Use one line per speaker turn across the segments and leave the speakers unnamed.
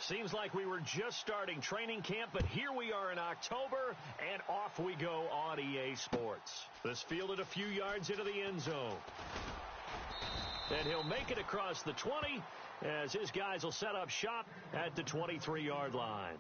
Seems like we were just starting training camp, but here we are in October, and off we go on EA Sports. This fielded a few yards into the end zone. And he'll make it across the 20 as his guys will set up shop at the 23-yard line.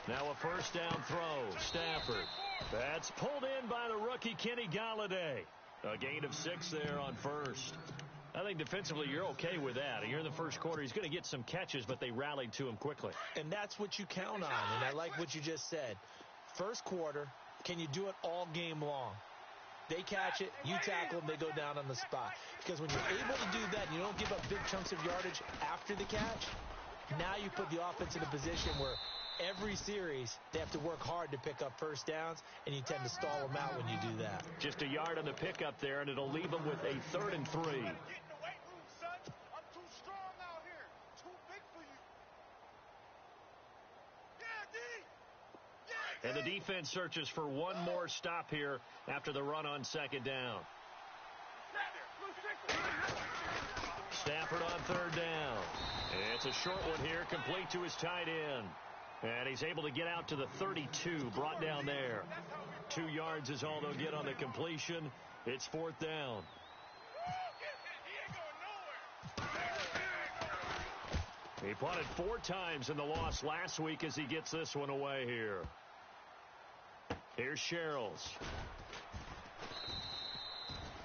Now a first down throw. Stafford. That's pulled in by the rookie Kenny Galladay. A gain of 6 there on first. I think defensively you're okay with that. Here in the first quarter, he's going to get some catches, but they rallied to him quickly.
And that's what you count on, and I like what you just said. First quarter, can you do it all game long? They catch it, you tackle them, they go down on the spot. Because when you're able to do that and you don't give up big chunks of yardage after the catch, now you put the offense in a position where every series they have to work hard to pick up first downs, and you tend to stall them out when you do that.
Just a yard on the pickup there, and it'll leave them with a 3rd and 3. And the defense searches for one more stop here after the run on 2nd down. Stafford on 3rd down. It's a short one here, complete to his tight end. And he's able to get out to the 32, brought down there. 2 yards is all they'll get on the completion. It's 4th down. He punted 4 times in the loss last week as he gets this one away here. Here's Sherrills.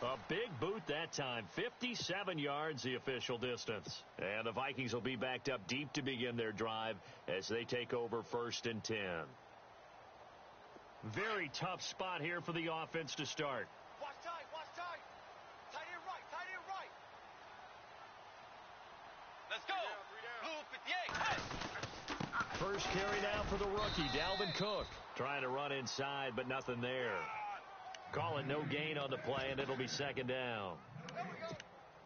A big boot that time. 57 yards the official distance. And the Vikings will be backed up deep to begin their drive as they take over 1st and 10. Very tough spot here for the offense to start.
Watch tight, watch tight. Tight end right, tight end right. Let's go. Blue 58. Hey.
First carry now for the rookie, Dalvin Cook. Trying to run inside, but nothing there. Call it no gain on the play, and it'll be 2nd down.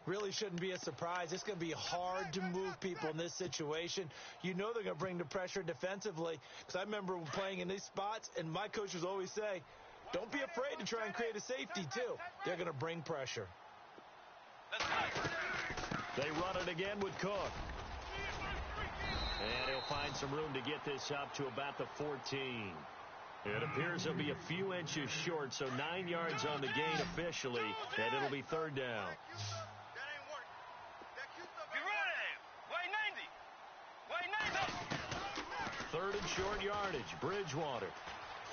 Really shouldn't be a surprise. It's going to be hard to move people in this situation. You know they're going to bring the pressure defensively. Because I remember playing in these spots, and my coaches always say, don't be afraid to try and create a safety, too. They're going to bring pressure.
They run it again with Cook. And he'll find some room to get this up to about the 14. It appears he'll be a few inches short, so 9 yards on the gain officially, and it'll be 3rd down. 3rd and short yardage. Bridgewater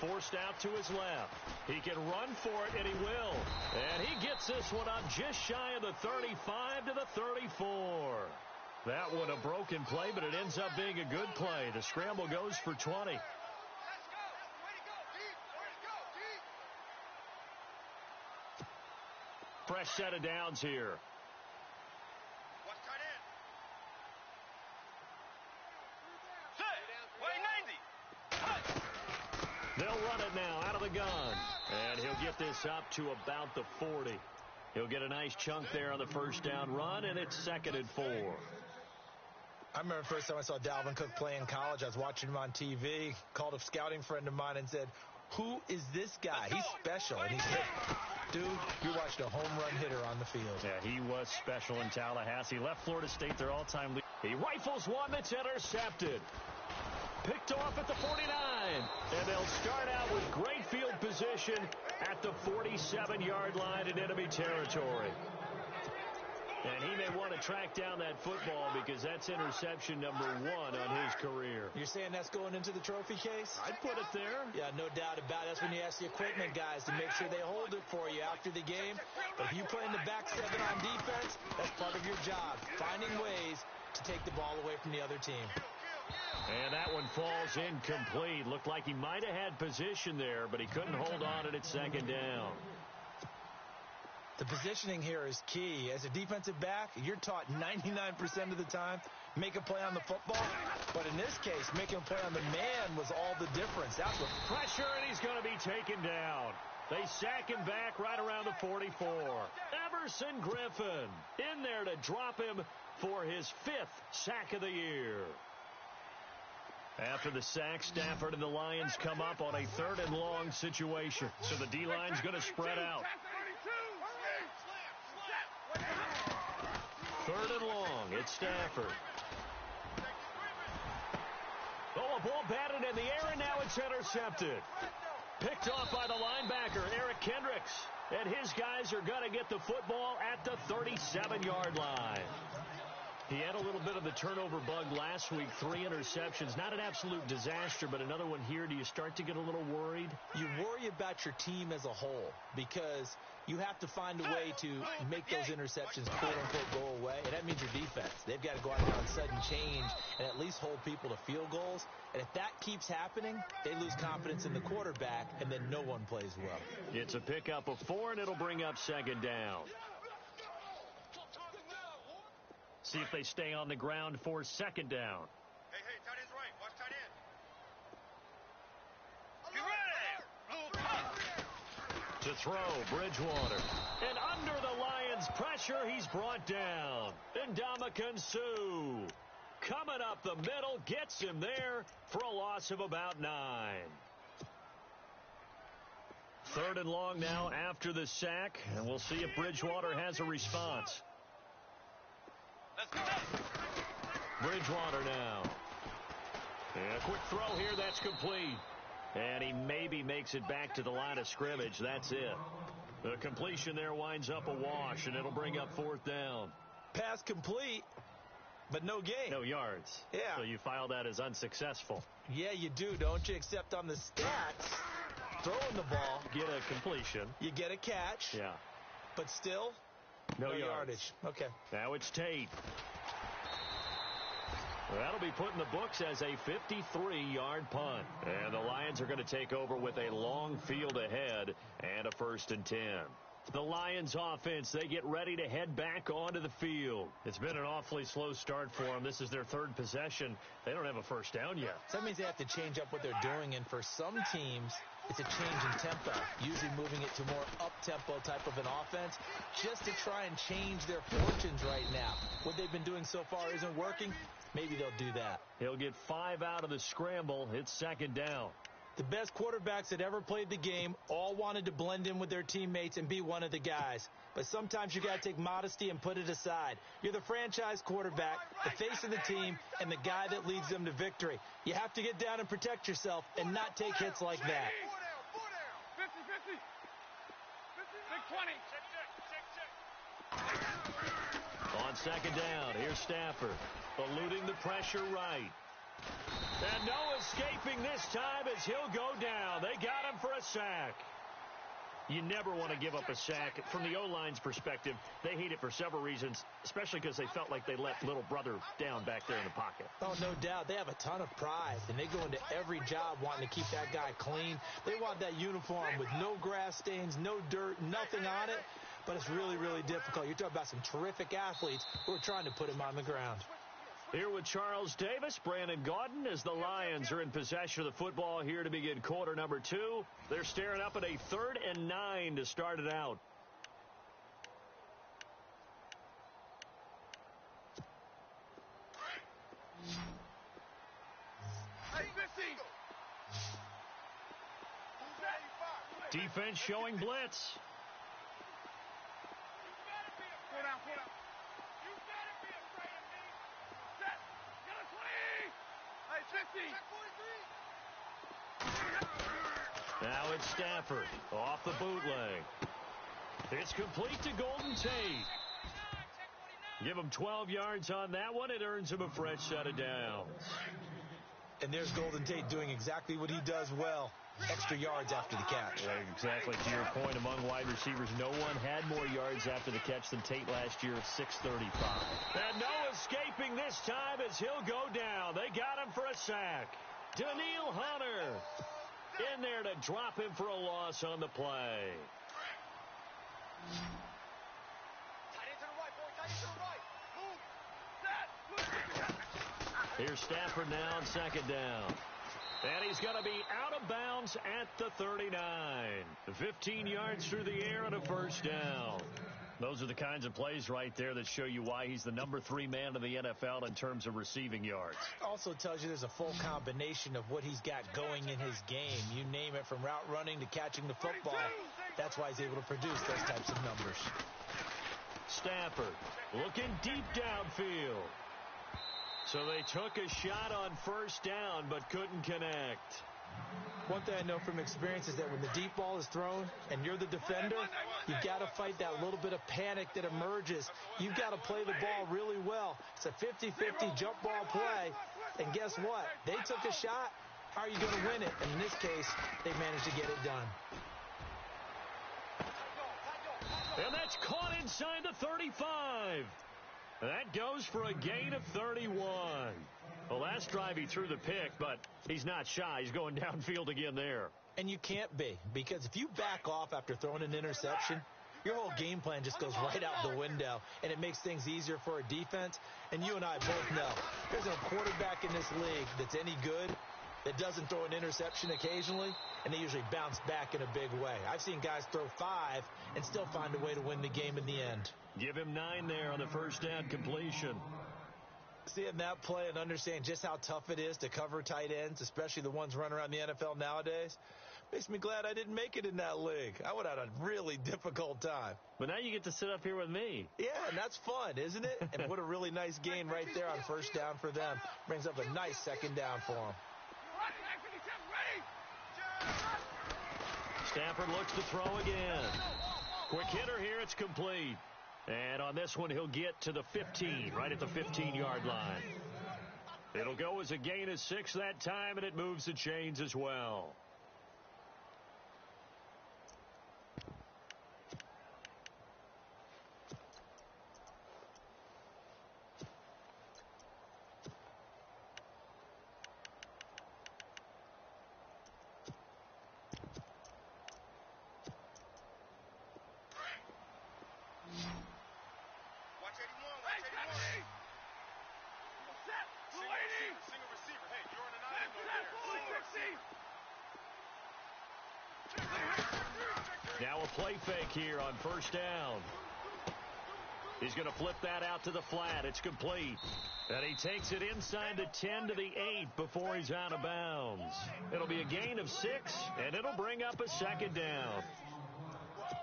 forced out to his left. He can run for it, and he will. And he gets this one up just shy of the 35 to the 34. That one a broken play, but it ends up being a good play. The scramble goes for 20. Fresh set of downs here. They'll run it now out of the gun. And he'll get this up to about the 40. He'll get a nice chunk there on the first down run, and it's 2nd and 4.
I remember the first time I saw Dalvin Cook play in college. I was watching him on TV, called a scouting friend of mine and said, who is this guy? He's special. And he said, dude, you watched a home run hitter on the field.
Yeah, he was special in Tallahassee. Left Florida State their all-time lead. He rifles one that's intercepted. Picked off at the 49. And they'll start out with great field position at the 47-yard line in enemy territory. And he may want to track down that football because that's interception number 1 on his career.
You're saying that's going into the trophy case?
I'd put it there.
Yeah, no doubt about it. That's when you ask the equipment guys to make sure they hold it for you after the game. But if you play in the back 7 on defense, that's part of your job, finding ways to take the ball away from the other team.
And that one falls incomplete. Looked like he might have had position there, but he couldn't hold on it at 2nd down.
The positioning here is key. As a defensive back, you're taught 99% of the time, make a play on the football. But in this case, making a play on the man was all the difference. That's what
pressure, and he's going to be taken down. They sack him back right around the 44. Emerson Griffin in there to drop him for his 5th sack of the year. After the sack, Stafford and the Lions come up on a 3rd and long situation. So the D-line's going to spread out. 3rd and long. It's Stafford. Oh, a ball batted in the air, and now it's intercepted. Picked off by the linebacker, Eric Kendricks. And his guys are going to get the football at the 37-yard line. He had a little bit of the turnover bug last week, 3 interceptions. Not an absolute disaster, but another one here. Do you start to get a little worried?
You worry about your team as a whole because you have to find a way to make those interceptions, quote-unquote, go away. And that means your defense. They've got to go out there on sudden change and at least hold people to field goals. And if that keeps happening, they lose confidence in the quarterback, and then no one plays well.
It's a pickup of 4, and it'll bring up 2nd down. See if they stay on the ground for 2nd down.
Hey, tight end's right. Watch tight end. Get ready.
To throw, Bridgewater. And under the Lions' pressure, he's brought down. Ndamukong Suh coming up the middle, gets him there for a loss of about 9. 3rd and long now after the sack, and we'll see if Bridgewater has a response. Bridgewater now. And a quick throw here, that's complete. And he maybe makes it back to the line of scrimmage. That's it. The completion there winds up a wash, and it'll bring up 4th down.
Pass complete, but no gain.
No yards.
Yeah.
So you file that as unsuccessful.
Yeah, you do, don't you? Except on the stats, throwing the ball.
Get a completion.
You get a catch.
Yeah.
But still, no yardage. Okay.
Now it's Tate. That'll be put in the books as a 53-yard punt. And the Lions are going to take over with a long field ahead and a 1st and 10. The Lions offense, they get ready to head back onto the field. It's been an awfully slow start for them. This is their 3rd possession. They don't have a 1st down yet.
So that means they have to change up what they're doing, and for some teams, it's a change in tempo, usually moving it to more up-tempo type of an offense just to try and change their fortunes right now. What they've been doing so far isn't working. Maybe they'll do that.
He'll get 5 out of the scramble. It's 2nd down.
The best quarterbacks that ever played the game all wanted to blend in with their teammates and be one of the guys. But sometimes you got to take modesty and put it aside. You're the franchise quarterback, the face of the team, and the guy that leads them to victory. You have to get down and protect yourself and not take hits like that.
50-50. 6-20.
On 2nd down, here's Stafford, eluding the pressure right. And no escaping this time as he'll go down. They got him for a sack. You never want to give up a sack. From the O-line's perspective, they hate it for several reasons, especially because they felt like they let little brother down back there in the pocket.
Oh, no doubt. They have a ton of pride, and they go into every job wanting to keep that guy clean. They want that uniform with no grass stains, no dirt, nothing on it. But it's really, really difficult. You're talking about some terrific athletes who are trying to put him on the ground.
Here with Charles Davis, Brandon Gaudin, as the Lions are in possession of the football here to begin quarter number 2. They're staring up at a 3rd and 9 to start it out. Defense showing blitz.
Pull down. You gotta be afraid of me. Set. Get a 20. Hey, 50.
Now it's Stafford off the bootleg. It's complete to Golden Tate. Give him 12 yards on that one. It earns him a fresh set of downs.
And there's Golden Tate doing exactly what he does well. Extra yards after the catch.
Yeah, exactly. To your point, among wide receivers, no one had more yards after the catch than Tate last year, 635. And no escaping this time as he'll go down. They got him for a sack. Daniil Hunter in there to drop him for a loss on the play.
Tight end to the right, boy. Tight end to the right. Move. Set.
Here's Stafford now on second down. And he's going to be out of bounds at the 39. 15 yards through the air and a first down. Those are the kinds of plays right there that show you why he's the number 3 man in the NFL in terms of receiving yards.
Also tells you there's a full combination of what he's got going in his game. You name it, from route running to catching the football. That's why he's able to produce those types of numbers.
Stafford looking deep downfield. So they took a shot on first down but couldn't connect.
One thing I know from experience is that when the deep ball is thrown and you're the defender, you've got to fight that little bit of panic that emerges. You've got to play the ball really well. It's a 50-50 jump ball play. And guess what? They took a shot. How are you going to win it? And in this case, they managed to get it done.
And that's caught inside the 35. That goes for a gain of 31. The last drive he threw the pick, but he's not shy. He's going downfield again there.
And you can't be, because if you back off after throwing an interception, your whole game plan just goes right out the window, and it makes things easier for a defense. And you and I both know there's a quarterback in this league that's any good that doesn't throw an interception occasionally, and they usually bounce back in a big way. I've seen guys throw 5 and still find a way to win the game in the end.
Give him 9 there on the first down completion.
Seeing that play and understanding just how tough it is to cover tight ends, especially the ones running around the NFL nowadays, makes me glad I didn't make it in that league. I would have had a really difficult time.
But now you get to sit up here with me.
Yeah, and that's fun, isn't it? And what a really nice gain right there on first down for them. Brings up a nice second down for them.
Stafford looks to throw again. Quick hitter here, it's complete. And on this one, he'll get to the 15, right at the 15-yard line. It'll go as a gain of 6 that time, and it moves the chains as well. Now a play fake here on first down. He's going to flip that out to the flat. It's complete. And he takes it inside the 10 to the 8 before he's out of bounds. It'll be a gain of 6, and it'll bring up a second down.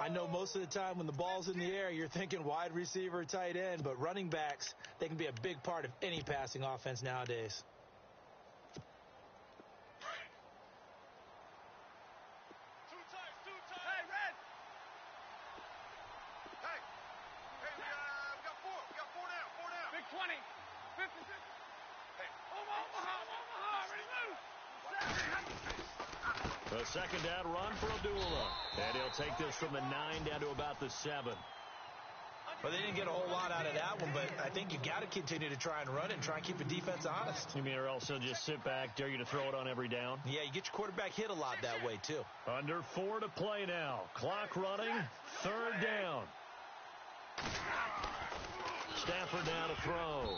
I know most of the time when the ball's in the air, you're thinking wide receiver, tight end, but running backs, they can be a big part of any passing offense nowadays.
A second down run for Abdullah. And he'll take this from the 9 down to about the 7.
Well, they didn't get a whole lot out of that one, but I think you got to continue to try and run it and try and keep the defense honest.
You mean or else he'll just sit back, dare you to throw it on every down?
Yeah, you get your quarterback hit a lot that way, too.
Under 4 to play now. Clock running. Third down. Stafford now to throw.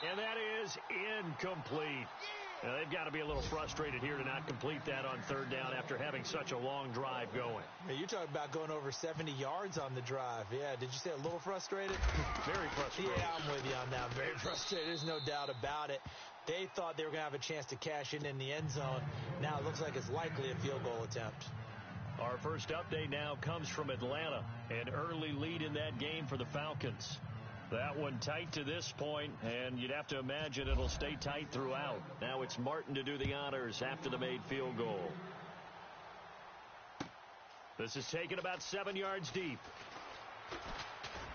And that is incomplete. Now, they've got to be a little frustrated here to not complete that on third down after having such a long drive going.
Yeah, you're talking about going over 70 yards on the drive. Yeah, did you say a little frustrated?
Very frustrated.
Yeah, I'm with you on that. Very frustrated. There's no doubt about it. They thought they were going to have a chance to cash in the end zone. Now it looks like it's likely a field goal attempt.
Our first update now comes from Atlanta. An early lead in that game for the Falcons. That one tight to this point, and you'd have to imagine it'll stay tight throughout. Now it's Martin to do the honors after the made field goal. This is taken about 7 yards deep.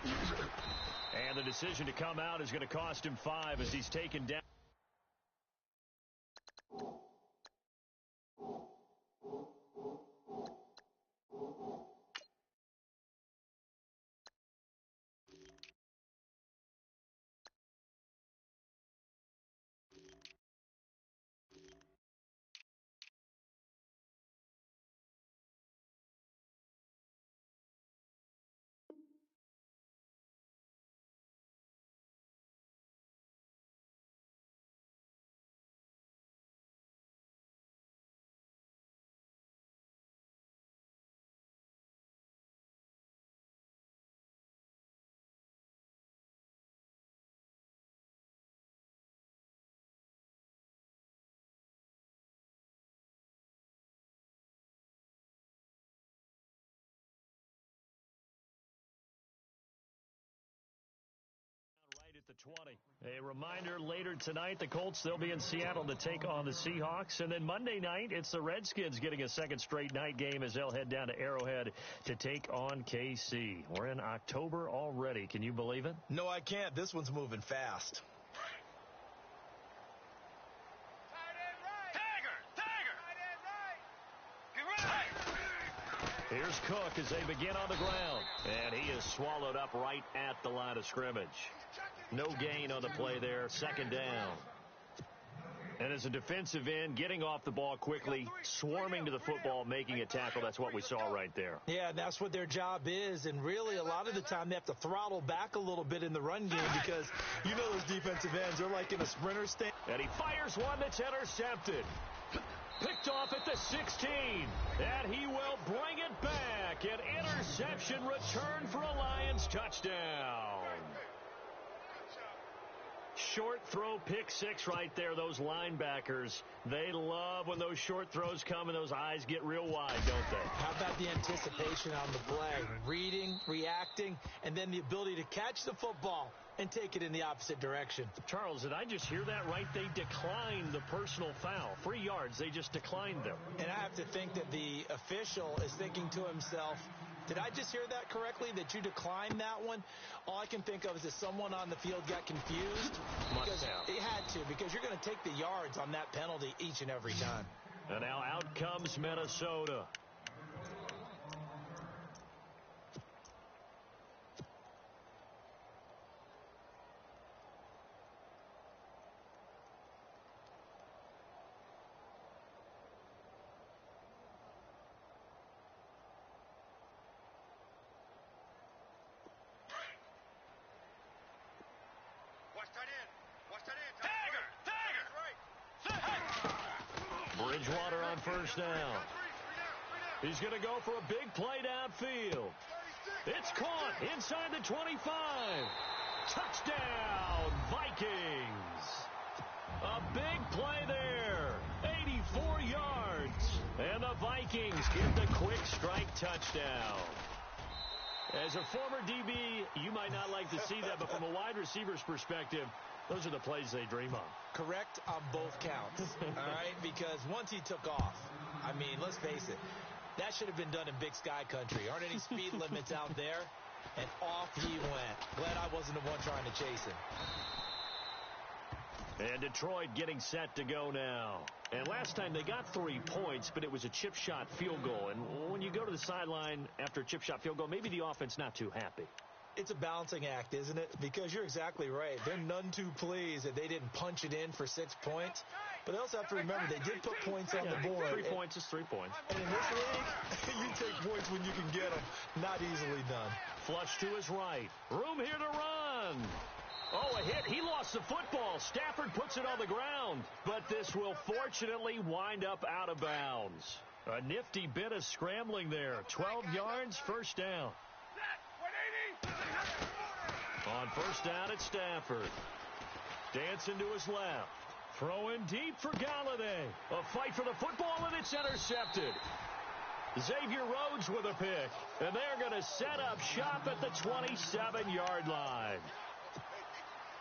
And the decision to come out is going to cost him 5 as he's taken down. 20. A reminder, later tonight, the Colts, they'll be in Seattle to take on the Seahawks. And then Monday night, it's the Redskins getting a second straight night game as they'll head down to Arrowhead to take on KC. We're in October already. Can you believe it?
No, I can't. This one's moving fast.
Here's Cook as they begin on the ground. And he is swallowed up right at the line of scrimmage. No gain on the play there. Second down. And as a defensive end, getting off the ball quickly, swarming to the football, making a tackle. That's what we saw right there.
Yeah, that's what their job is. And really, a lot of the time, they have to throttle back a little bit in the run game because you know those defensive ends, they're like in a sprinter stand.
And he fires one that's intercepted. Picked off at the 16. And he will bring it back. An interception return for a Lions touchdown. Short throw, pick six right there. Those linebackers, they love when those short throws come and those eyes get real wide, don't they?
How about the anticipation on the play? Reading, reacting, and then the ability to catch the football and take it in the opposite direction.
Charles, did I just hear that right? They declined the personal foul. 3 yards, they just declined them.
And I have to think that the official is thinking to himself, did I just hear that correctly, that you declined that one? All I can think of is that someone on the field got confused.
Must have.
It had to, because you're going to take the yards on that penalty each and every time.
And now out comes Minnesota. Bridgewater on first down. He's going to go for a big play downfield. It's caught inside the 25. Touchdown, Vikings. A big play there. 84 yards. And the Vikings get the quick strike touchdown. As a former DB, you might not like to see that, but from a wide receiver's perspective, those are the plays they dream of.
Correct on both counts, all right? Because once he took off, I mean, let's face it, that should have been done in Big Sky Country. Aren't any speed limits out there? And off he went. Glad I wasn't the one trying to chase him.
And Detroit getting set to go now. And last time they got 3 points, but it was a chip shot field goal. And when you go to the sideline after a chip shot field goal, maybe the offense not too happy.
It's a balancing act, isn't it? Because you're exactly right. They're none too pleased that they didn't punch it in for 6 points. But they also have to remember they did put points on the board.
3 points is 3 points.
And in this league, you take points when you can get them. Not easily done.
Flush to his right. Room here to run. Oh, a hit. He lost the football. Stafford puts it on the ground. But this will fortunately wind up out of bounds. A nifty bit of scrambling there. 12 yards, first down. On first down, it's Stafford. Dancing to his left. Throwing deep for Galladay. A fight for the football, and it's intercepted. Xavier Rhodes with a pick. And they're going to set up shop at the 27-yard line.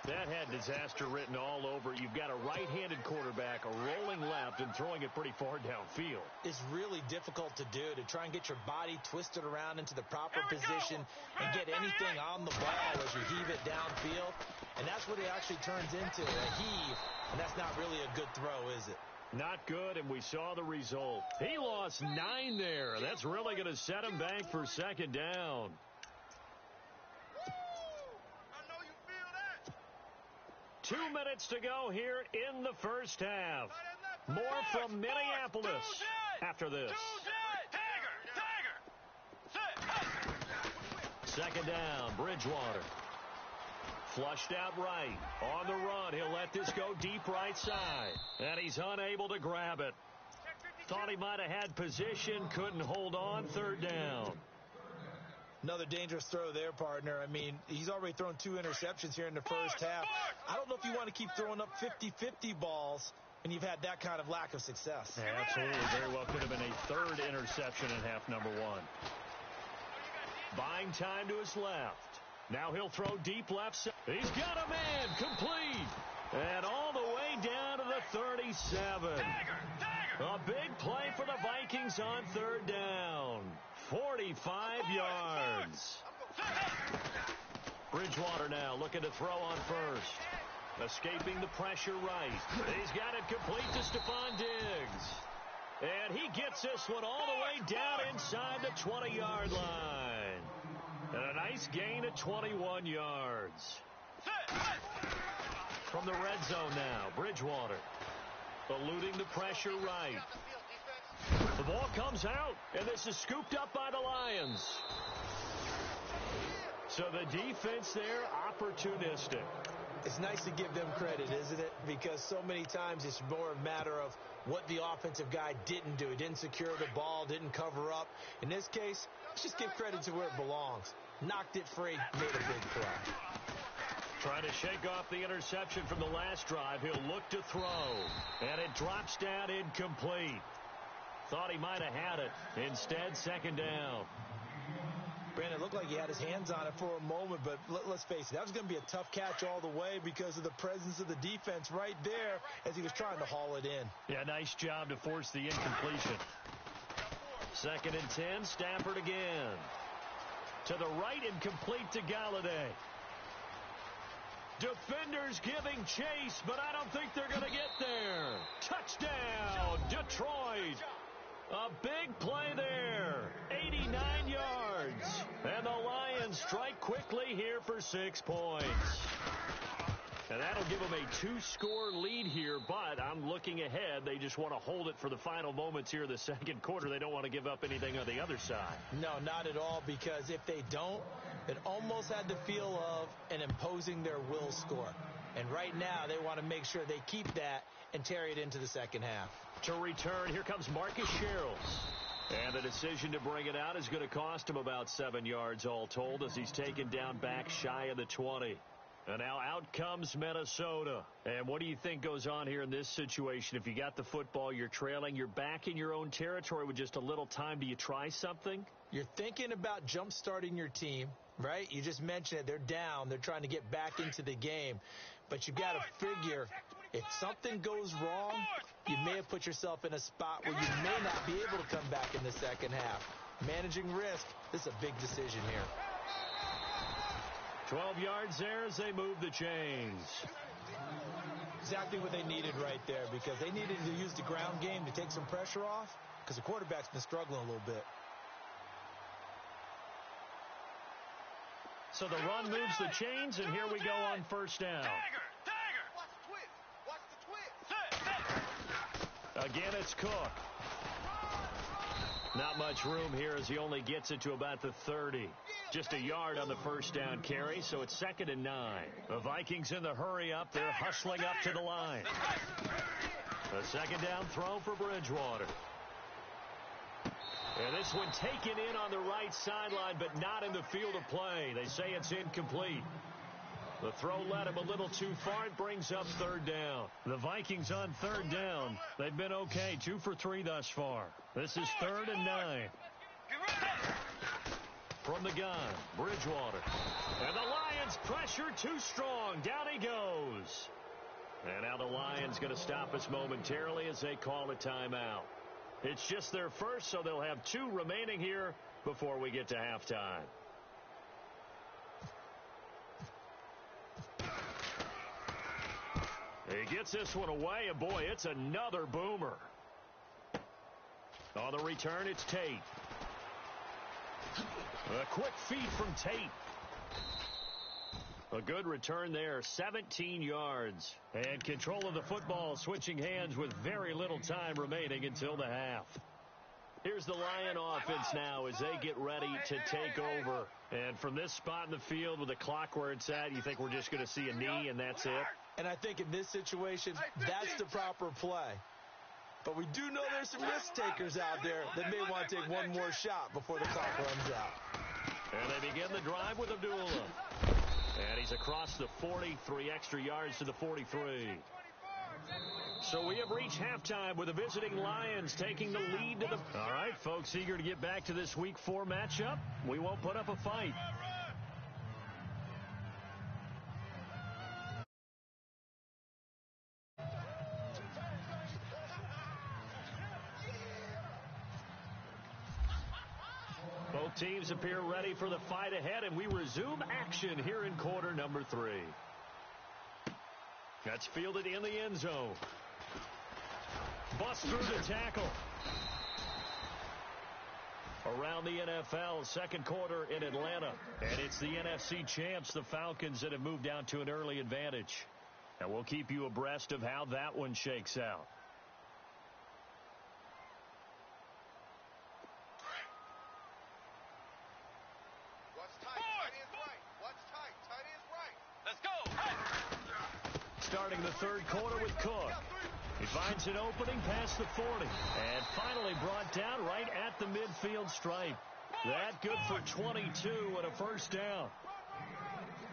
That had disaster written all over it. You've got a right-handed quarterback, a rolling left, and throwing it pretty far downfield.
It's really difficult to do, to try and get your body twisted around into the proper position and get anything on the ball as you heave it downfield. And that's what it actually turns into, a heave. And that's not really a good throw, is it?
Not good, and we saw the result. He lost 9 there. That's really going to set him back for second down. 2 minutes to go here in the first half. More from Minneapolis after this. Second down, Bridgewater. Flushed out right. On the run, he'll let this go deep right side. And he's unable to grab it. Thought he might have had position, couldn't hold on, third down.
Another dangerous throw there, partner. I mean, he's already thrown 2 interceptions here in the first half. I don't know if you want to keep throwing up 50-50 balls and you've had that kind of lack of success.
Yeah, absolutely. Very well could have been a third interception in half number 1. Buying time to his left. Now he'll throw deep left side. He's got a man, complete. And all the way down to the 37. A big play for the Vikings on third down. 45 yards. Bridgewater now looking to throw on first. Escaping the pressure right. He's got it complete to Stephon Diggs. And he gets this one all the way down inside the 20-yard line. And a nice gain of 21 yards. From the red zone now, Bridgewater. Eluding the pressure right. The ball comes out, and this is scooped up by the Lions. So the defense there, opportunistic.
It's nice to give them credit, isn't it? Because so many times it's more a matter of what the offensive guy didn't do. He didn't secure the ball, didn't cover up. In this case, let's just give credit to where it belongs. Knocked it free, made a big play.
Trying to shake off the interception from the last drive. He'll look to throw. And it drops down incomplete. Thought he might have had it. Instead, second down.
Brandon, it looked like he had his hands on it for a moment, but let's face it, that was going to be a tough catch all the way because of the presence of the defense right there as he was trying to haul it in.
Yeah, nice job to force the incompletion. 2nd and 10, Stafford again. To the right and complete to Galladay. Defenders giving chase, but I don't think they're going to get there. Touchdown, Detroit. A big play there. 89 yards. And the Lions strike quickly here for 6 points. And that'll give them a 2-score lead here, but I'm looking ahead. They just want to hold it for the final moments here in the second quarter. They don't want to give up anything on the other side.
No, not at all, because if they don't, it almost had the feel of an imposing their will score. And right now, they want to make sure they keep that and carry it into the second half.
To return, here comes Marcus Sherrill. And the decision to bring it out is going to cost him about 7 yards all told as he's taken down back shy of the 20. And now out comes Minnesota. And what do you think goes on here in this situation? If you got the football, you're trailing, you're back in your own territory with just a little time. Do you try something?
You're thinking about jump-starting your team, right? You just mentioned it. They're down. They're trying to get back into the game. But you've got to figure if something goes wrong, you may have put yourself in a spot where you may not be able to come back in the second half. Managing risk, this is a big decision here.
12 yards there as they move the chains.
Exactly what they needed right there, because they needed to use the ground game to take some pressure off because the quarterback's been struggling a little bit.
So the run moves the chains, and here we go on first down.
Watch the twist.
Again, it's Cook. Not much room here as he only gets it to about the 30. Just a yard on the first down carry, so it's 2nd and 9. The Vikings in the hurry up. They're hustling up to the line. A second down throw for Bridgewater. And this one taken in on the right sideline, but not in the field of play. They say it's incomplete. The throw led him a little too far. It brings up 3rd down. The Vikings on 3rd down. They've been okay, 2 for 3 thus far. This is 3rd and 9. From the gun, Bridgewater. And the Lions pressure too strong. Down he goes. And now the Lions going to stop us momentarily as they call a timeout. It's just their first, so they'll have 2 remaining here before we get to halftime. He gets this one away, and boy, it's another boomer. On the return, it's Tate. A quick feed from Tate. A good return there, 17 yards. And control of the football switching hands with very little time remaining until the half. Here's the Lion offense now as they get ready to take over. And from this spot in the field with the clock where it's at, you think we're just going to see a knee and that's it?
And I think in this situation, that's the proper play. But we do know there's some risk takers out there that may want to take one more shot before the clock runs out.
And they begin the drive with Abdullah. And he's across the 40, 3 extra yards to the 43. So we have reached halftime with the visiting Lions taking the lead to the... All right, folks, eager to get back to this Week 4 matchup. We won't put up a fight. Teams appear ready for the fight ahead, and we resume action here in quarter number 3. That's fielded in the end zone. Bust through the tackle. Around the NFL, second quarter in Atlanta. And it's the NFC champs, the Falcons, that have moved down to an early advantage. And we'll keep you abreast of how that one shakes out.
What's tight? Tight is right. What's tight? Tight is right. Let's go.
Starting the third quarter with Cook. He finds an opening past the 40. And finally brought down right at the midfield stripe. That good for 22 and a first down.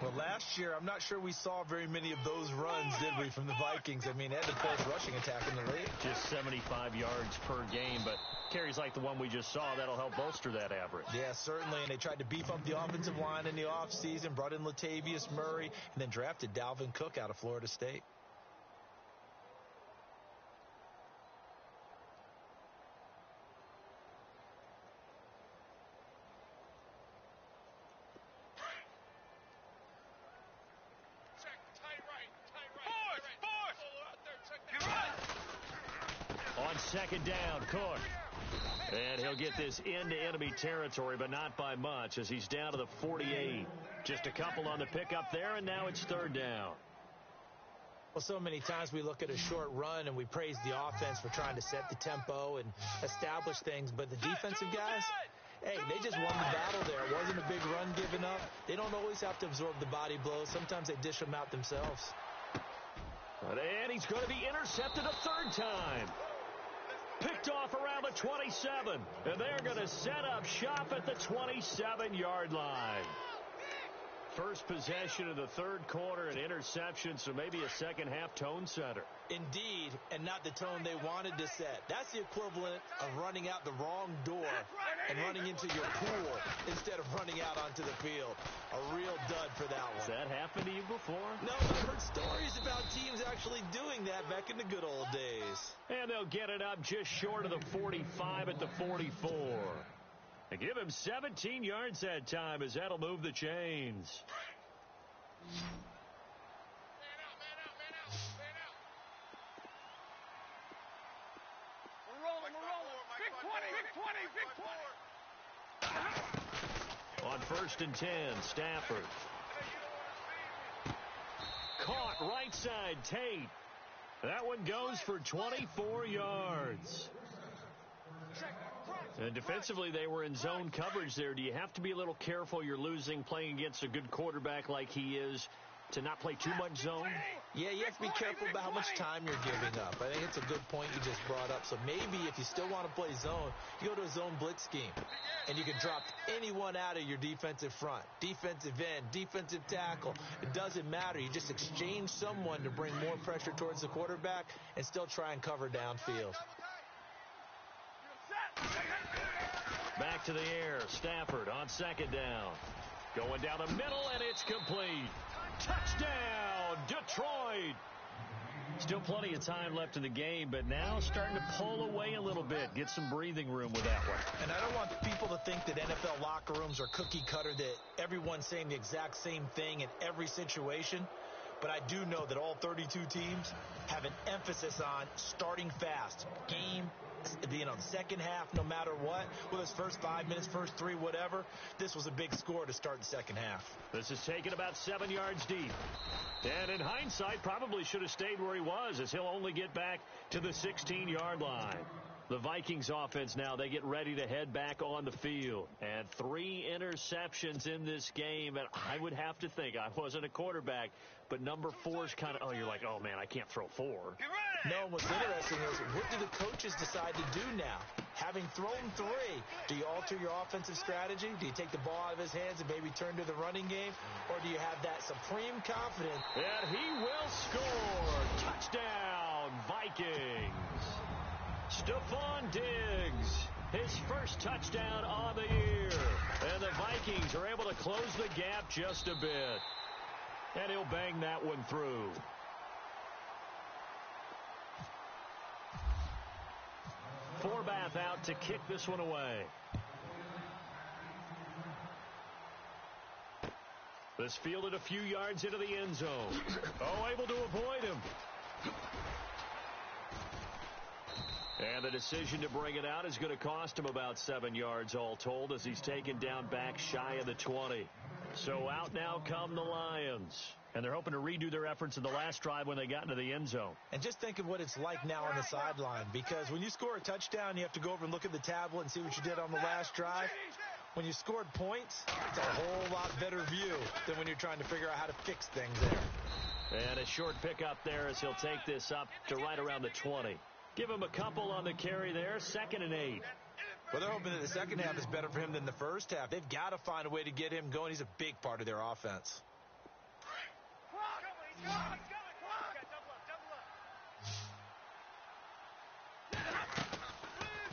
Well, last year, I'm not sure we saw very many of those runs, did we, from the Vikings? I mean, they had the best rushing attack in the league.
Just 75 yards per game, but carries like the one we just saw, that'll help bolster that average.
Yeah, certainly, and they tried to beef up the offensive line in the offseason, brought in Latavius Murray, and then drafted Dalvin Cook out of Florida State.
On second down, Cook. And he'll get this into enemy territory, but not by much, as he's down to the 48. Just a couple on the pickup there, and now it's third down.
Well, so many times we look at a short run and we praise the offense for trying to set the tempo and establish things, but the defensive guys, hey, they just won the battle there. It wasn't a big run given up. They don't always have to absorb the body blows. Sometimes they dish them out themselves.
And he's going to be intercepted a third time. Picked off around the 27. And they're going to set up shop at the 27-yard line. First possession of the third quarter, an interception, so maybe a second-half tone setter.
Indeed, and not the tone they wanted to set. That's the equivalent of running out the wrong door and running into your pool instead of running out onto the field. A real dud for that one.
Has that happened to you before?
No, but I've heard stories about teams actually doing that back in the good old days.
And they'll get it up just short of the 45 at the 44. And give him 17 yards that time, as that'll move the chains.
Man out, man out, man out, man out. We're rolling, we're rolling. Big 20, big 20, big 20.
On first and 10, Stafford. Caught right side, Tate. That one goes for 24 yards. And defensively, they were in zone coverage there. Do you have to be a little careful? You're losing, playing against a good quarterback like he is, to not play too much zone?
Yeah, you have to be careful about how much time you're giving up. I think it's a good point you just brought up. So maybe if you still want to play zone, you go to a zone blitz scheme. And you can drop anyone out of your defensive front. Defensive end, defensive tackle. It doesn't matter. You just exchange someone to bring more pressure towards the quarterback and still try and cover downfield.
Back to the air. Stafford on second down. Going down the middle, and it's complete. Touchdown, Detroit. Still plenty of time left in the game, but now starting to pull away a little bit. Get some breathing room with that one.
And I don't want people to think that NFL locker rooms are cookie cutter, that everyone's saying the exact same thing in every situation. But I do know that all 32 teams have an emphasis on starting fast. Game, second half, no matter what. Whether it's first 5 minutes, first 3, whatever. This was a big score to start the second half.
This is taken about 7 yards deep. And in hindsight, probably should have stayed where he was, as he'll only get back to the 16-yard line. The Vikings offense now, they get ready to head back on the field. And 3 interceptions in this game. And I would have to think, I wasn't a quarterback, but number 4 is kind of, oh, you're like, oh, man, I can't throw 4.
No, what's interesting is, what do the coaches decide to do now? Having thrown 3, do you alter your offensive strategy? Do you take the ball out of his hands and maybe turn to the running game? Or do you have that supreme confidence?
And he will score. Touchdown, Vikings. Stephon Diggs, his first touchdown on the year. And the Vikings are able to close the gap just a bit. And he'll bang that one through. Forbath out to kick this one away. This fielded a few yards into the end zone. Oh, able to avoid him. And the decision to bring it out is going to cost him about 7 yards all told as he's taken down back shy of the 20. So out now come the Lions. And they're hoping to redo their efforts in the last drive when they got into the end zone.
And just think of what it's like now on the sideline, because when you score a touchdown, you have to go over and look at the tablet and see what you did on the last drive. When you scored points, it's a whole lot better view than when you're trying to figure out how to fix things there.
And a short pickup there as he'll take this up to right around the 20. Give him a couple on the carry there, 2nd and 8.
Well, they're hoping that the second half is better for him than the first half. They've got to find a way to get him going. He's a big part of their offense.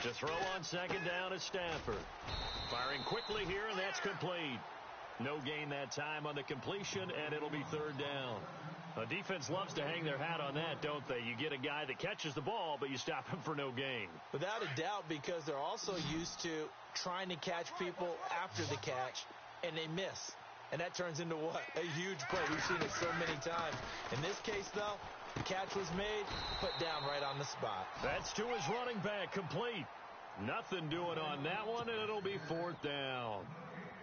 To throw on 2nd down is Stafford. Firing quickly here, and that's complete. No gain that time on the completion, and it'll be 3rd down. A defense loves to hang their hat on that, don't they? You get a guy that catches the ball, but you stop him for no gain.
Without a doubt, because they're also used to trying to catch people after the catch, and they miss. And that turns into what? A huge play. We've seen it so many times. In this case, though, the catch was made, put down right on the spot.
That's to his running back, complete. Nothing doing on that one, and it'll be 4th down.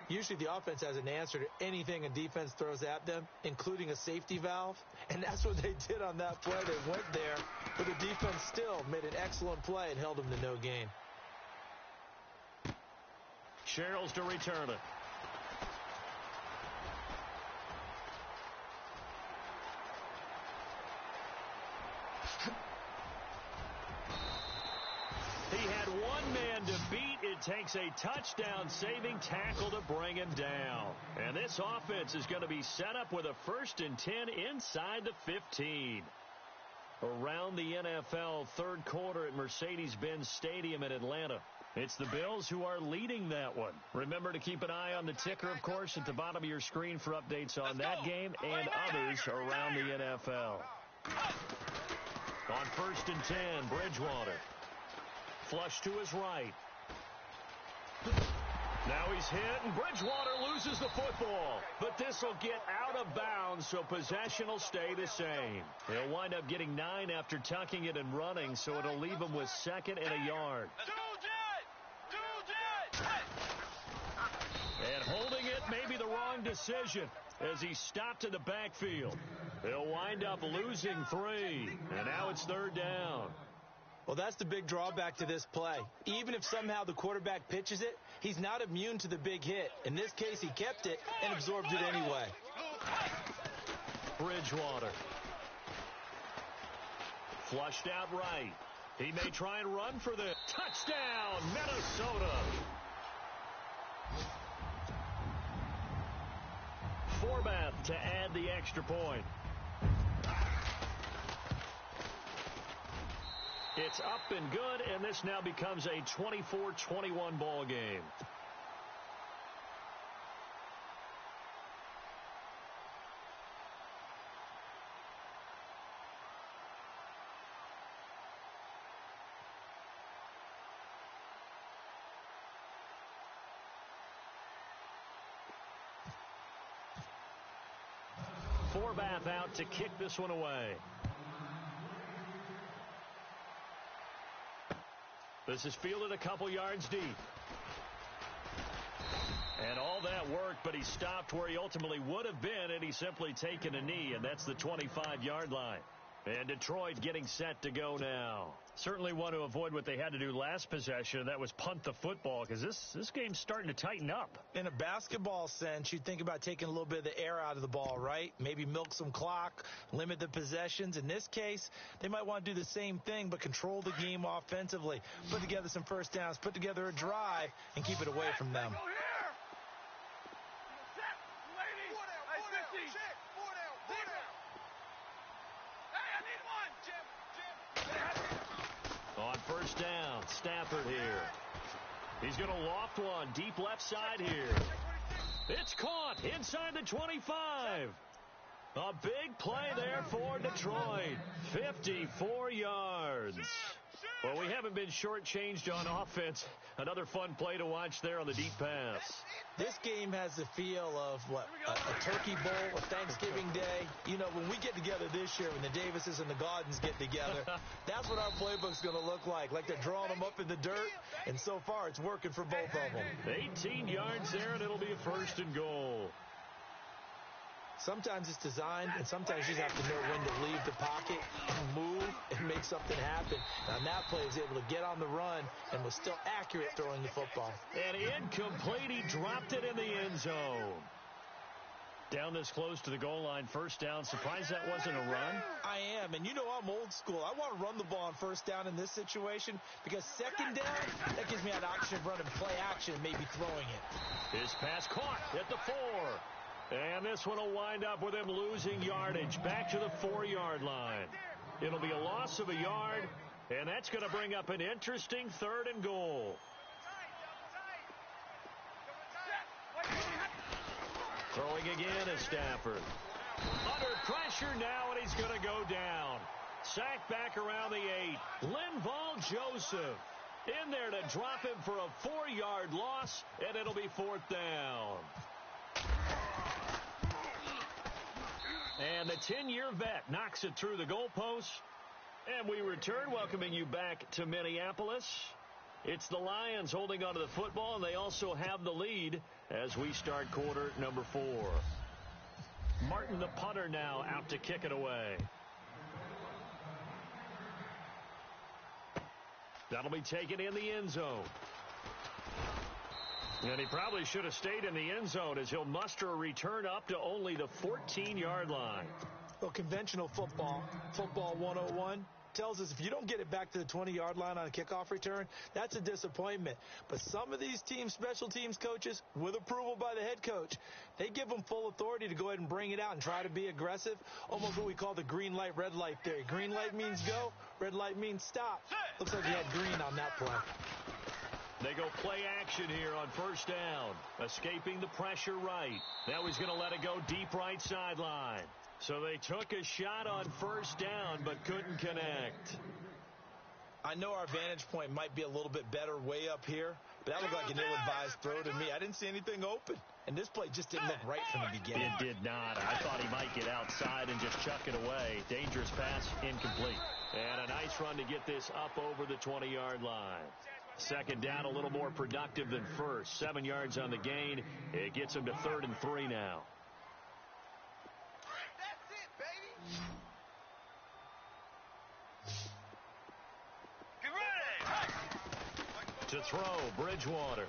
Usually the offense has an answer to anything a defense throws at them, including a safety valve. And that's what they did on that play. They went there, but the defense still made an excellent play and held them to no gain.
Sherrills to return it. He had one man to beat. It takes a touchdown-saving tackle to bring him down. And this offense is going to be set up with a 1st and 10 inside the 15. Around the NFL, 3rd quarter at Mercedes-Benz Stadium in Atlanta. It's the Bills who are leading that one. Remember to keep an eye on the ticker, of course, at the bottom of your screen for updates on that game and others around the NFL. On 1st and 10, Bridgewater. Flush to his right. Now he's hit, and Bridgewater loses the football. But this will get out of bounds, so possession will stay the same. He'll wind up getting 9 after tucking it and running, so it'll leave him with 2nd and a yard. And holding it may be the wrong decision as he stopped in the backfield. He'll wind up losing 3, and now it's 3rd down.
Well, that's the big drawback to this play. Even if somehow the quarterback pitches it, he's not immune to the big hit. In this case, he kept it and absorbed it anyway.
Bridgewater. Flushed out right. He may try and run for the touchdown, Minnesota. Forbath to add the extra point. It's up and good, and this now becomes a 24-21 ball game. Forbath out to kick this one away. This is fielded a couple yards deep. And all that worked, but he stopped where he ultimately would have been, and he's simply taken a knee, and that's the 25-yard line. And Detroit getting set to go now. Certainly want to avoid what they had to do last possession, and that was punt the football, because this game's starting to tighten up.
In a basketball sense, you'd think about taking a little bit of the air out of the ball, right? Maybe milk some clock, limit the possessions. In this case, they might want to do the same thing, but control the game offensively. Put together some first downs, put together a drive, and keep it away from them.
On first down, Stafford here. He's going to loft one deep left side here. It's caught inside the 25. A big play there for Detroit. 54 yards. Well, we haven't been shortchanged on offense. Another fun play to watch there on the deep pass.
This game has the feel of, a Turkey Bowl, a Thanksgiving Day. You know, when we get together this year, when the Davises and the Gardens get together, that's what our playbook's going to look like they're drawing them up in the dirt, and so far it's working for both of them.
18 yards there, and it'll be a 1st and goal.
Sometimes it's designed, and sometimes you just have to know when to leave the pocket and move and make something happen. And on that play, he was able to get on the run and was still accurate throwing the football.
And incomplete. He dropped it in the end zone. Down this close to the goal line, 1st down. Surprised that wasn't a run?
I am, and you know I'm old school. I want to run the ball on 1st down in this situation because 2nd down, that gives me an option of running play action and maybe throwing it.
His pass caught at the 4. And this one will wind up with him losing yardage back to the 4-yard line. It'll be a loss of a yard, and that's going to bring up an interesting 3rd and goal. Throwing again is Stafford. Under pressure now, and he's going to go down. Sacked back around the 8. Linval Joseph in there to drop him for a 4-yard loss, and it'll be 4th down. And the 10-year vet knocks it through the goalpost. And we return, welcoming you back to Minneapolis. It's the Lions holding onto the football, and they also have the lead as we start quarter number 4. Martin, the punter, now out to kick it away. That'll be taken in the end zone. And he probably should have stayed in the end zone as he'll muster a return up to only the 14-yard line.
Well, conventional football 101, tells us if you don't get it back to the 20-yard line on a kickoff return, that's a disappointment. But some of these teams, special teams coaches, with approval by the head coach, they give them full authority to go ahead and bring it out and try to be aggressive, almost what we call the green light, red light theory. Green light means go, red light means stop. Looks like he had green on that play.
They go play action here on 1st down. Escaping the pressure right. Now he's going to let it go deep right sideline. So they took a shot on 1st down but couldn't connect.
I know our vantage point might be a little bit better way up here, but that looked like an ill-advised throw to me. I didn't see anything open, and this play just didn't look right from the beginning.
It did not. I thought he might get outside and just chuck it away. Dangerous pass, incomplete. And a nice run to get this up over the 20-yard line. 2nd down, a little more productive than 1st. 7 yards on the gain. It gets him to 3rd and 3 now.
That's it, baby. Get ready.
To throw, Bridgewater.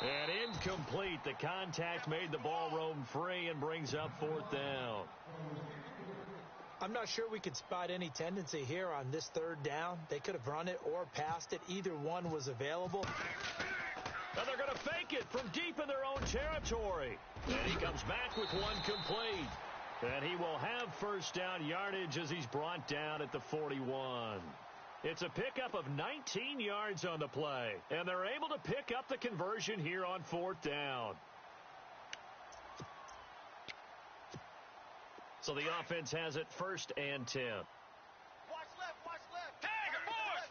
And incomplete. The contact made the ball roam free and brings up 4th down.
I'm not sure we could spot any tendency here on this 3rd down. They could have run it or passed it. Either one was available.
And they're going to fake it from deep in their own territory. And he comes back with one complete. And he will have 1st down yardage as he's brought down at the 41. It's a pickup of 19 yards on the play. And they're able to pick up the conversion here on 4th down. So the offense has it 1st and 10.
Watch left. Tag it, force.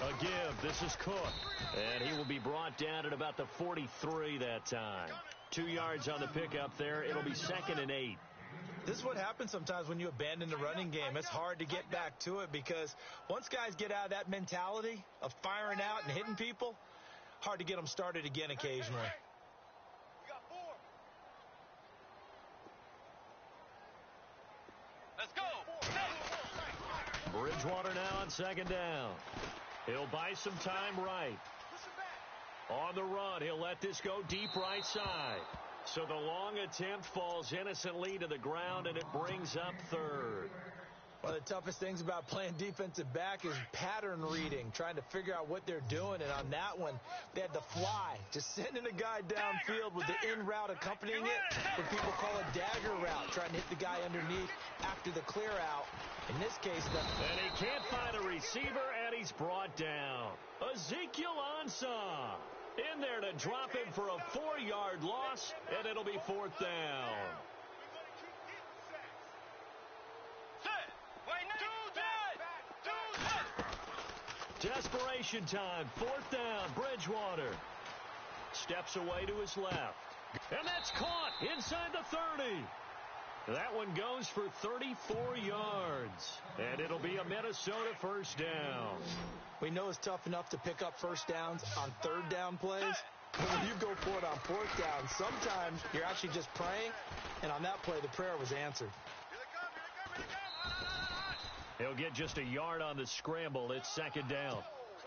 A give. This is Cook. And he will be brought down at about the 43 that time. 2 yards on the pickup there. It'll be 2nd and 8.
This is what happens sometimes when you abandon the running game. It's hard to get back to it because once guys get out of that mentality of firing out and hitting people, hard to get them started again occasionally.
Bridgewater now on 2nd down. He'll buy some time right. On the run, he'll let this go deep right side. So the long attempt falls innocently to the ground, and it brings up 3rd.
One of the toughest things about playing defensive back is pattern reading, trying to figure out what they're doing. And on that one, they had to fly, just sending a guy downfield with the in route accompanying it, what people call a dagger route, trying to hit the guy underneath after the clear out. In this case,
and he can't find a receiver, and he's brought down. Ezekiel Ansah in there to drop him for a 4-yard loss, and it'll be 4th down. Desperation time. 4th down. Bridgewater steps away to his left. And that's caught inside the 30. That one goes for 34 yards. And it'll be a Minnesota first down.
We know it's tough enough to pick up first downs on 3rd down plays. But when you go for it on 4th down, sometimes you're actually just praying. And on that play, the prayer was answered.
He'll get just a yard on the scramble. It's 2nd down.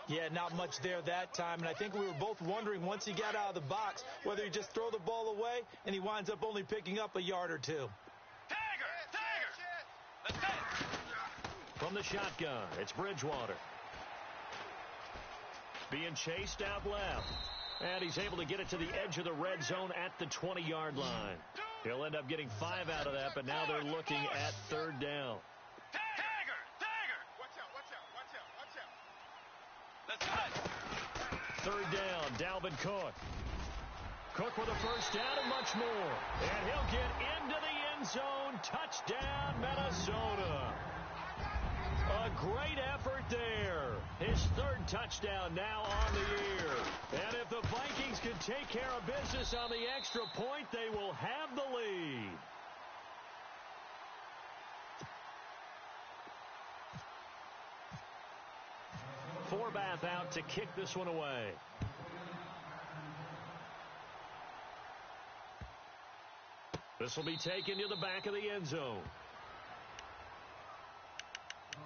Yeah, not much there that time. And I think we were both wondering once he got out of the box whether he just throw the ball away and he winds up only picking up a yard or 2.
Let's go.
From the shotgun, it's Bridgewater. Being chased out left. And he's able to get it to the edge of the red zone at the 20-yard line. He'll end up getting 5 out of that, but now they're looking at 3rd down.
Let's go.
3rd down, Dalvin Cook. Cook with a first down and much more. And he'll get into the end zone. Touchdown, Minnesota. A great effort there. His 3rd touchdown now on the year. And if the Vikings can take care of business on the extra point, they will have the lead. Forbath out to kick this one away. This will be taken to the back of the end zone.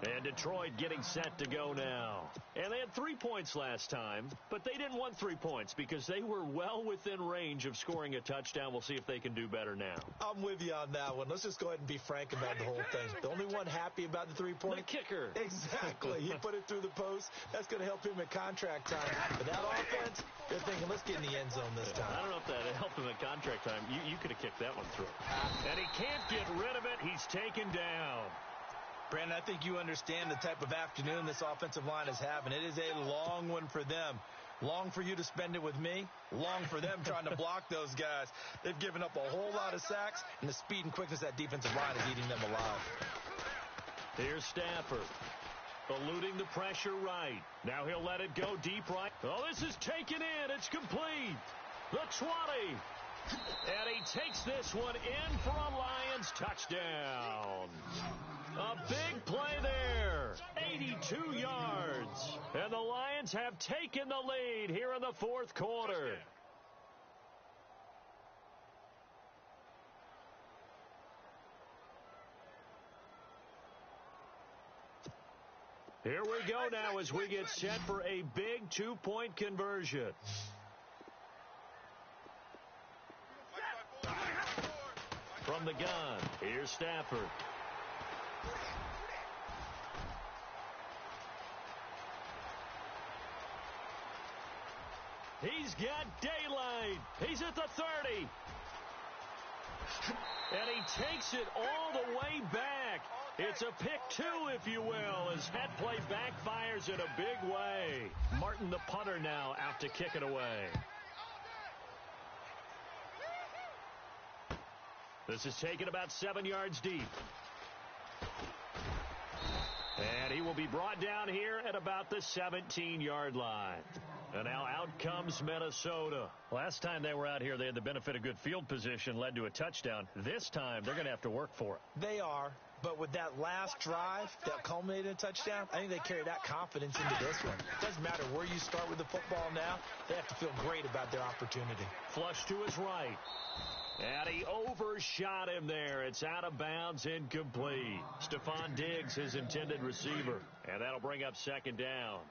And Detroit getting set to go now. And they had 3 points last time, but they didn't want 3 points because they were well within range of scoring a touchdown. We'll see if they can do better now.
I'm with you on that one. Let's just go ahead and be frank about the whole thing. The only one happy about the 3-point?
The kicker.
Exactly. He put it through the post. That's going to help him at contract time. But that offense, they're thinking, let's get in the end zone this time.
I don't know if that helped him at contract time. You could have kicked that one through. And he can't get rid of it. He's taken down.
Brandon, I think you understand the type of afternoon this offensive line is having. It is a long one for them. Long for you to spend it with me. Long for them trying to block those guys. They've given up a whole lot of sacks, and the speed and quickness of that defensive line is eating them alive.
Here's Stafford. Eluding the pressure right. Now he'll let it go deep right. Oh, this is taken in. It's complete. The 20. And he takes this one in for a Lions touchdown. A big play there. 82 yards. And the Lions have taken the lead here in the 4th quarter. Here we go now as we get set for a big 2-point conversion. From the gun, here's Stafford. He's got daylight. He's at the 30. And he takes it all the way back. It's a pick 2, if you will, as that play backfires in a big way. Martin, the punter, now out to kick it away. This is taken about 7 yards deep. And he will be brought down here at about the 17-yard line. And now out comes Minnesota. Last time they were out here, they had the benefit of good field position, led to a touchdown. This time, they're going to have to work for it.
They are. But with that last drive that culminated in a touchdown, I think they carry that confidence into this one. It doesn't matter where you start with the football now. They have to feel great about their opportunity.
Flush to his right. And he overshot him there. It's out of bounds, incomplete. Stephon Diggs, his intended receiver. And that'll bring up 2nd down.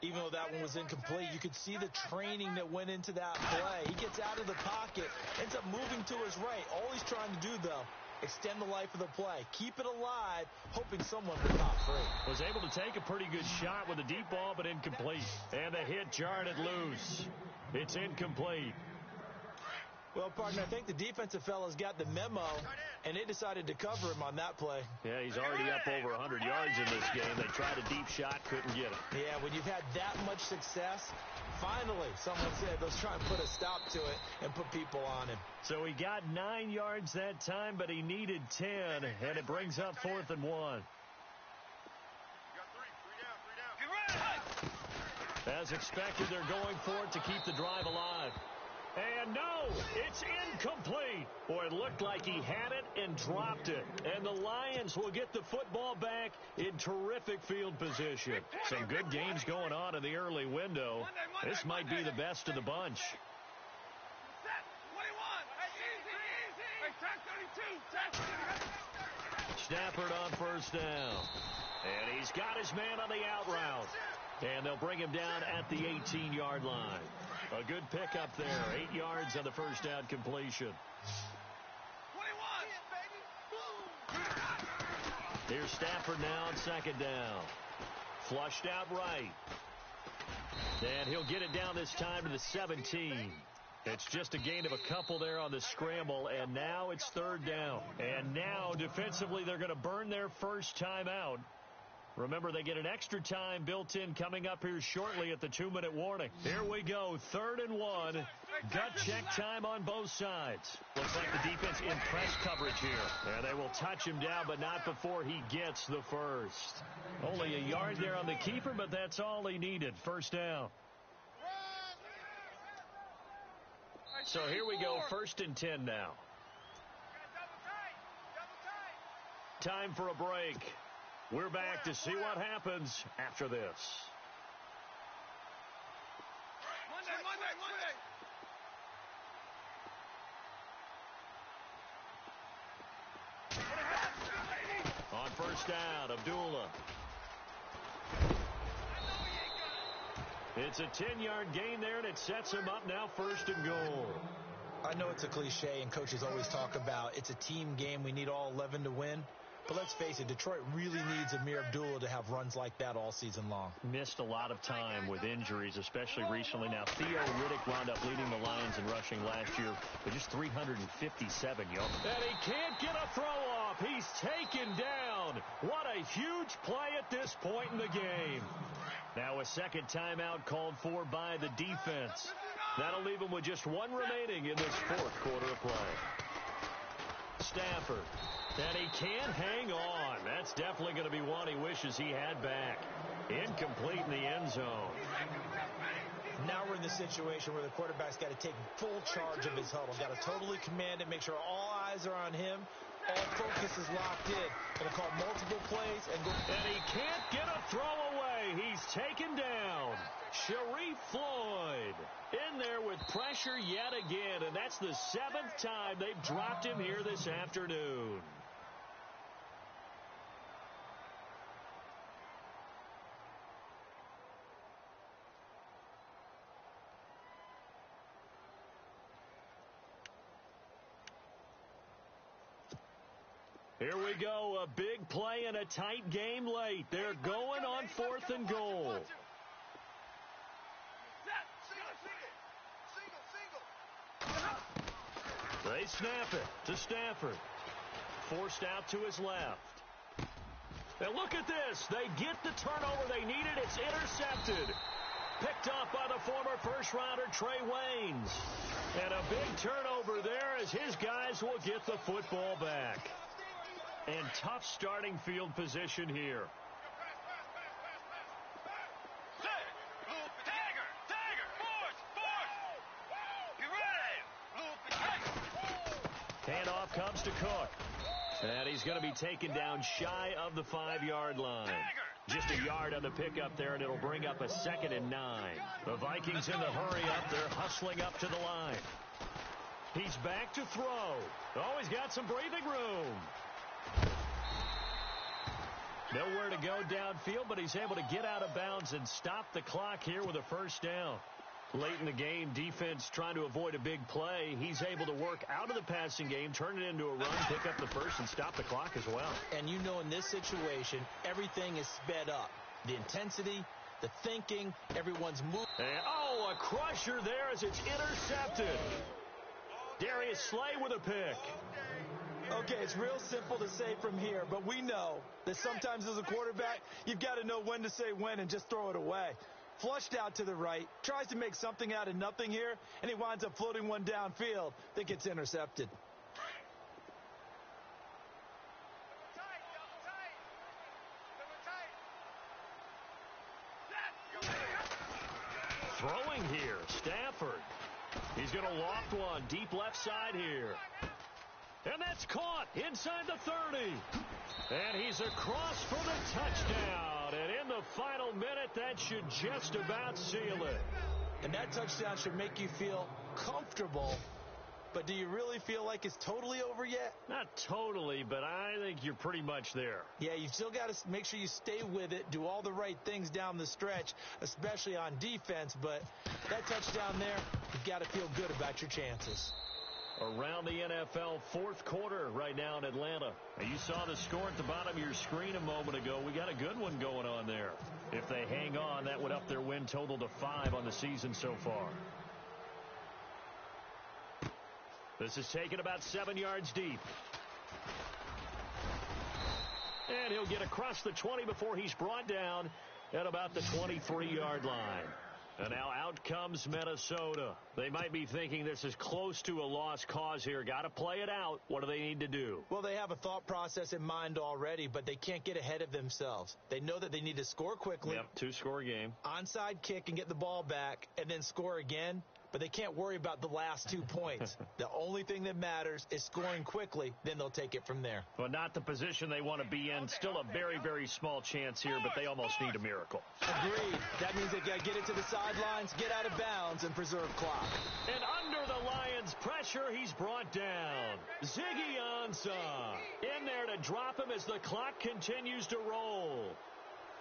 Even though that one was incomplete, you could see the training that went into that play. He gets out of the pocket, ends up moving to his right. All he's trying to do, though, extend the life of the play. Keep it alive, hoping someone will pop free.
Was able to take a pretty good shot with a deep ball, but incomplete. And the hit jarred it loose. It's incomplete.
Well, partner, I think the defensive fellas got the memo, and they decided to cover him on that play.
Yeah, he's already up over 100 yards in this game. They tried a deep shot, couldn't get it.
Yeah, when you've had that much success, finally, someone said, let's try and put a stop to it and put people on him.
So he got 9 yards that time, but he needed 10, and it brings up 4th and 1. As expected, they're going for it to keep the drive alive. And no, it's incomplete. Boy, it looked like he had it and dropped it. And the Lions will get the football back in terrific field position. Some good games going on in the early window. This might be the best of the bunch.
Set. 21. Easy.
Stafford on first down. And he's got his man on the out route. And they'll bring him down at the 18-yard line. A good pickup there. 8 yards on the first down completion.
21.
Here's Stafford now on second down. Flushed out right. And he'll get it down this time to the 17. It's just a gain of a couple there on the scramble, and now it's third down. And now, defensively, they're going to burn their first time out. Remember, they get an extra time built in coming up here shortly at the 2-minute warning. Here we go, 3rd and 1. Gut check time on both sides. Looks like the defense in press coverage here. And they will touch him down, but not before he gets the first. Only a yard there on the keeper, but that's all he needed. First down. So here we go, 1st and 10 now. Time for a break. We're back to see what happens after this.
Monday.
On first down, Abdullah. It's a 10-yard gain there, and it sets him up now 1st and goal.
I know it's a cliche, and coaches always talk about it's a team game. We need all 11 to win. But let's face it, Detroit really needs Amir Abdullah to have runs like that all season long.
Missed a lot of time with injuries, especially recently. Now, Theo Riddick wound up leading the Lions in rushing last year with just 357 yards. And he can't get a throw off. He's taken down. What a huge play at this point in the game. Now a second timeout called for by the defense. That'll leave him with just one remaining in this 4th quarter of play. Stafford. And he can't hang on. That's definitely going to be one he wishes he had back. Incomplete in the end zone.
Now we're in the situation where the quarterback's got to take full charge of his huddle. Got to totally command it, make sure all eyes are on him. All focus is locked in. Going to call multiple plays. And
he can't get a throw away. He's taken down. Sharif Floyd in there with pressure yet again. And that's the 7th time they've dropped him here this afternoon. Here we go, a big play and a tight game late. They're going on 4th and goal. They snap it to Stafford. Forced out to his left. And look at this. They get the turnover they needed. It's intercepted. Picked off by the former first-rounder Trey Waynes. And a big turnover there as his guys will get the football back. And tough starting field position here. Handoff comes to Cook. And he's going to be taken down shy of the 5-yard line. Just a yard on the pickup there, and it'll bring up a 2nd and 9. The Vikings in the hurry up. They're hustling up to the line. He's back to throw. Oh, he's got some breathing room. Nowhere to go downfield, but he's able to get out of bounds and stop the clock here with a first down. Late in the game, defense trying to avoid a big play. He's able to work out of the passing game, turn it into a run, pick up the first, and stop the clock as well.
And you know in this situation, everything is sped up. The intensity, the thinking, everyone's moving.
Oh, a crusher there as it's intercepted. Darius Slay with a pick.
Okay, it's real simple to say from here, but we know that sometimes as a quarterback, you've got to know when to say when and just throw it away. Flushed out to the right, tries to make something out of nothing here, and he winds up floating one downfield that gets intercepted.
Throwing here, Stafford. He's going to loft one deep left side here. And that's caught inside the 30. And he's across for the touchdown. And in the final minute, that should just about seal it.
And that touchdown should make you feel comfortable. But do you really feel like it's totally over yet?
Not totally, but I think you're pretty much there.
Yeah, you still got to make sure you stay with it, do all the right things down the stretch, especially on defense. But that touchdown there, you've got to feel good about your chances.
Around the NFL fourth quarter right now in Atlanta. You saw the score at the bottom of your screen a moment ago. We got a good one going on there. If they hang on, that would up their win total to 5 on the season so far. This is taken about 7 yards deep. And he'll get across the 20 before he's brought down at about the 23-yard line. And now out comes Minnesota. They might be thinking this is close to a lost cause here. Got to play it out. What do they need to do?
Well, they have a thought process in mind already, but they can't get ahead of themselves. They know that they need to score quickly.
Yep, 2-score game.
Onside kick and get the ball back, and then score again. But they can't worry about the last 2 points. The only thing that matters is scoring quickly. Then they'll take it from there.
Well, not the position they want to be in. Still a very, very small chance here, but they almost need a miracle.
Agreed. That means they've got to get it to the sidelines, get out of bounds, and preserve clock.
And under the Lions' pressure, he's brought down. Ziggy Ansah in there to drop him as the clock continues to roll.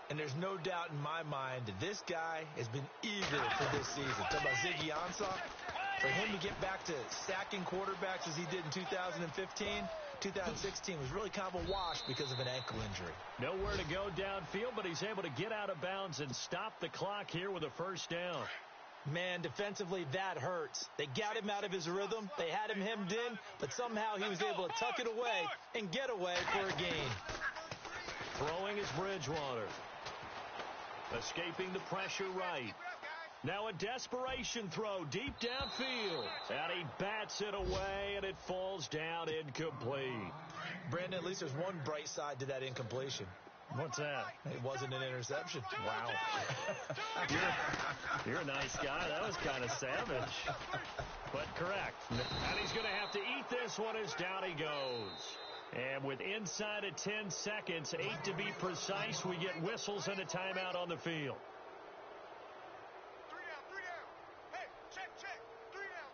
And there's no doubt in my mind that this guy has been eager for this season. Talk about Ziggy Ansah. For him to get back to sacking quarterbacks as he did in 2015, 2016 was really kind of a wash because of an ankle injury.
Nowhere to go downfield, but he's able to get out of bounds and stop the clock here with a first down.
Man, defensively, that hurts. They got him out of his rhythm. They had him hemmed in, but somehow he was able to tuck it away and get away for a gain.
Throwing is Bridgewater. Escaping the pressure right. Now a desperation throw deep downfield. And he bats it away, and it falls down incomplete.
Brandon, at least there's one bright side to that incompletion.
What's that?
It wasn't an interception.
Wow. You're a nice guy. That was kind of savage. But correct. And he's going to have to eat this one as down he goes. And with inside of 10 seconds, 8 to be precise, we get whistles and a timeout on the field.
3 down. Hey, check. 3 down.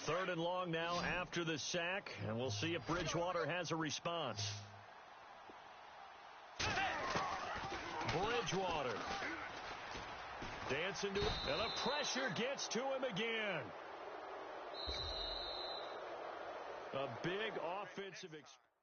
Third and long now after the sack, and we'll see if Bridgewater has a response. Bridgewater dancing to it, and the pressure gets to him again. A big offensive experience.